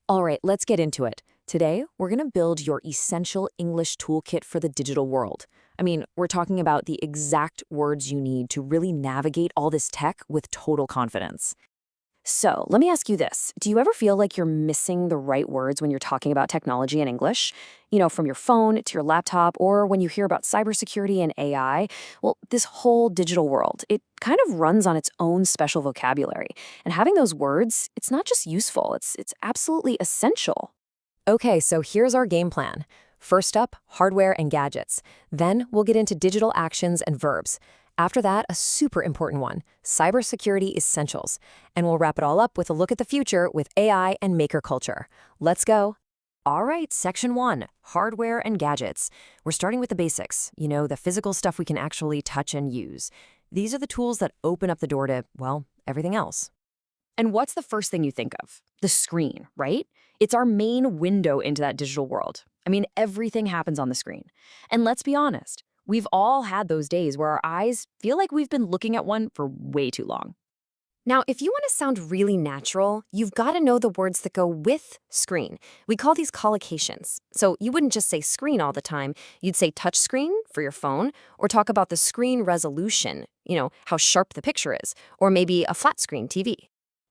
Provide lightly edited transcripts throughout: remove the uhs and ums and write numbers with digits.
All right, let's get into it. Today, we're going to build your essential English toolkit for the digital world. I mean, we're talking about the exact words you need to really navigate all this tech with total confidence. So, let me ask you this. Do you ever feel like you're missing the right words when you're talking about technology and English? From your phone to your laptop, or when you hear about cybersecurity and AI? Well, this whole digital world, it kind of runs on its own special vocabulary. And having those words, it's not just useful, it's absolutely essential. Okay, so here's our game plan. First up, hardware and gadgets. Then we'll get into digital actions and verbs. After that, a super important one, cybersecurity essentials. And we'll wrap it all up with a look at the future with AI and maker culture. Let's go. All right, section 1, hardware and gadgets. We're starting with the basics, the physical stuff we can actually touch and use. These are the tools that open up the door to, well, everything else. And what's the first thing you think of? The screen, right? It's our main window into that digital world. I mean, everything happens on the screen. And let's be honest, we've all had those days where our eyes feel like we've been looking at one for way too long. Now, if you want to sound really natural, you've got to know the words that go with screen. We call these collocations. So you wouldn't just say screen all the time. You'd say touch screen for your phone, or talk about the screen resolution, how sharp the picture is, or maybe a flat screen TV.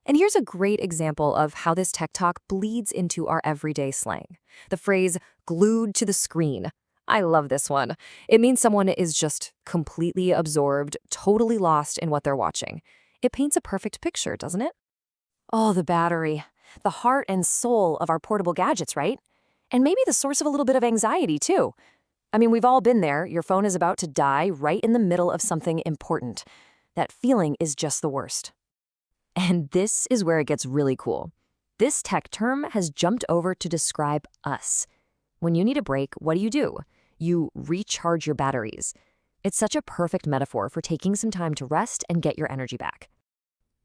And here's a great example of how this tech talk bleeds into our everyday slang. The phrase, glued to the screen. I love this one. It means someone is just completely absorbed, totally lost in what they're watching. It paints a perfect picture, doesn't it? Oh, the battery. The heart and soul of our portable gadgets, right? And maybe the source of a little bit of anxiety, too. I mean, we've all been there. Your phone is about to die right in the middle of something important. That feeling is just the worst. And this is where it gets really cool. This tech term has jumped over to describe us. When you need a break, what do? You recharge your batteries. It's such a perfect metaphor for taking some time to rest and get your energy back.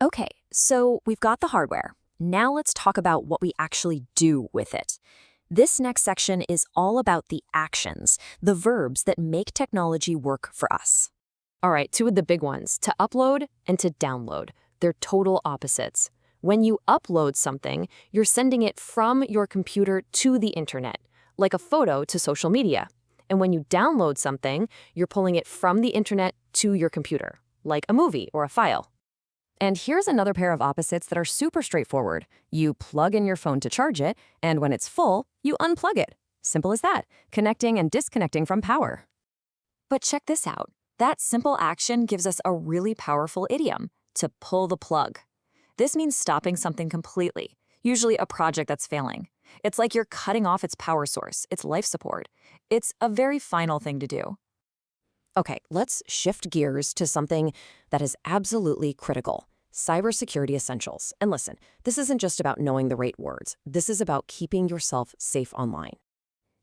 Okay, so we've got the hardware. Now let's talk about what we actually do with it. This next section is all about the actions, the verbs that make technology work for us. All right, two of the big ones, to upload and to download. They're total opposites. When you upload something, you're sending it from your computer to the internet, like a photo to social media. And when you download something, you're pulling it from the internet to your computer, like a movie or a file. And here's another pair of opposites that are super straightforward. You plug in your phone to charge it, and when it's full, you unplug it. Simple as that, connecting and disconnecting from power. But check this out. That simple action gives us a really powerful idiom, to pull the plug. This means stopping something completely, usually a project that's failing. It's like you're cutting off its power source, its life support. It's a very final thing to do. Okay, let's shift gears to something that is absolutely critical, cybersecurity essentials. And listen, this isn't just about knowing the right words. This is about keeping yourself safe online.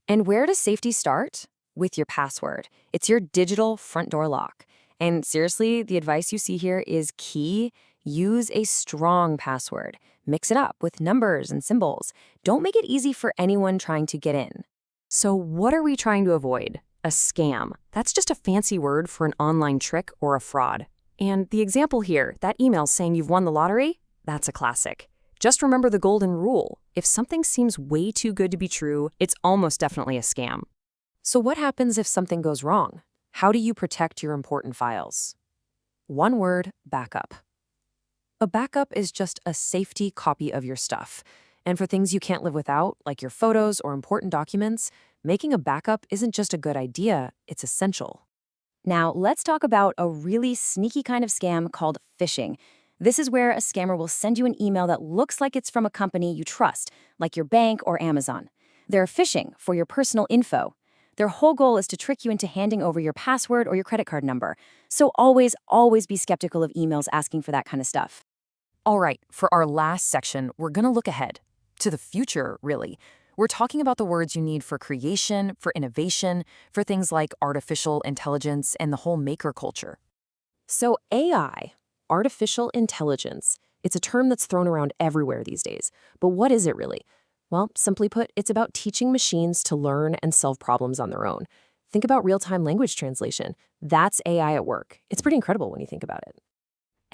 And where does safety start? With your password. It's your digital front door lock. And seriously, the advice you see here is key. Use a strong password. Mix it up with numbers and symbols. Don't make it easy for anyone trying to get in. So what are we trying to avoid? A scam. That's just a fancy word for an online trick or a fraud. And the example here, that email saying you've won the lottery, that's a classic. Just remember the golden rule. If something seems way too good to be true, it's almost definitely a scam. So what happens if something goes wrong? How do you protect your important files? One word, backup. A backup is just a safety copy of your stuff. And for things you can't live without, like your photos or important documents, making a backup isn't just a good idea, it's essential. Now, let's talk about a really sneaky kind of scam called phishing. This is where a scammer will send you an email that looks like it's from a company you trust, like your bank or Amazon. They're phishing for your personal info. Their whole goal is to trick you into handing over your password or your credit card number. So always be skeptical of emails asking for that kind of stuff. All right, for our last section, we're going to look ahead. To the future, really. We're talking about the words you need for creation, for innovation, for things like artificial intelligence and the whole maker culture. So AI, artificial intelligence, it's a term that's thrown around everywhere these days. But what is it really? Well, simply put, it's about teaching machines to learn and solve problems on their own. Think about real-time language translation. That's AI at work. It's pretty incredible when you think about it.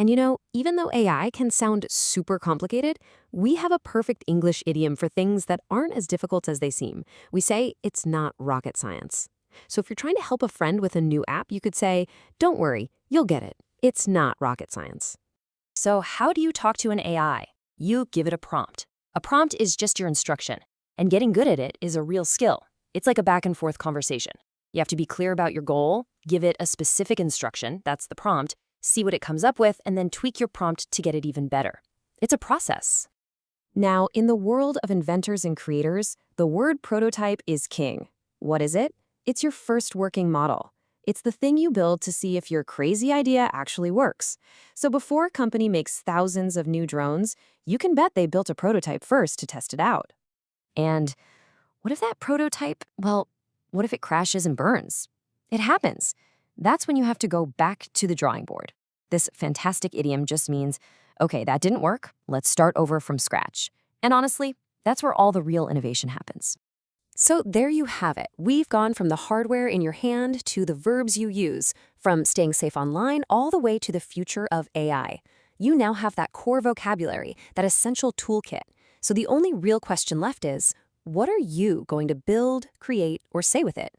And even though AI can sound super complicated, we have a perfect English idiom for things that aren't as difficult as they seem. We say it's not rocket science. So if you're trying to help a friend with a new app, you could say, "Don't worry, you'll get it. It's not rocket science." So how do you talk to an AI? You give it a prompt. A prompt is just your instruction, and getting good at it is a real skill. It's like a back and forth conversation. You have to be clear about your goal, give it a specific instruction, that's the prompt, see what it comes up with, and then tweak your prompt to get it even better. It's a process. Now, in the world of inventors and creators, the word prototype is king. What is it? It's your first working model. It's the thing you build to see if your crazy idea actually works. So before a company makes thousands of new drones, you can bet they built a prototype first to test it out. And what if that prototype, what if it crashes and burns? It happens. That's when you have to go back to the drawing board. This fantastic idiom just means, okay, that didn't work. Let's start over from scratch. And honestly, that's where all the real innovation happens. So there you have it. We've gone from the hardware in your hand to the verbs you use, from staying safe online all the way to the future of AI. You now have that core vocabulary, that essential toolkit. So the only real question left is, what are you going to build, create, or say with it?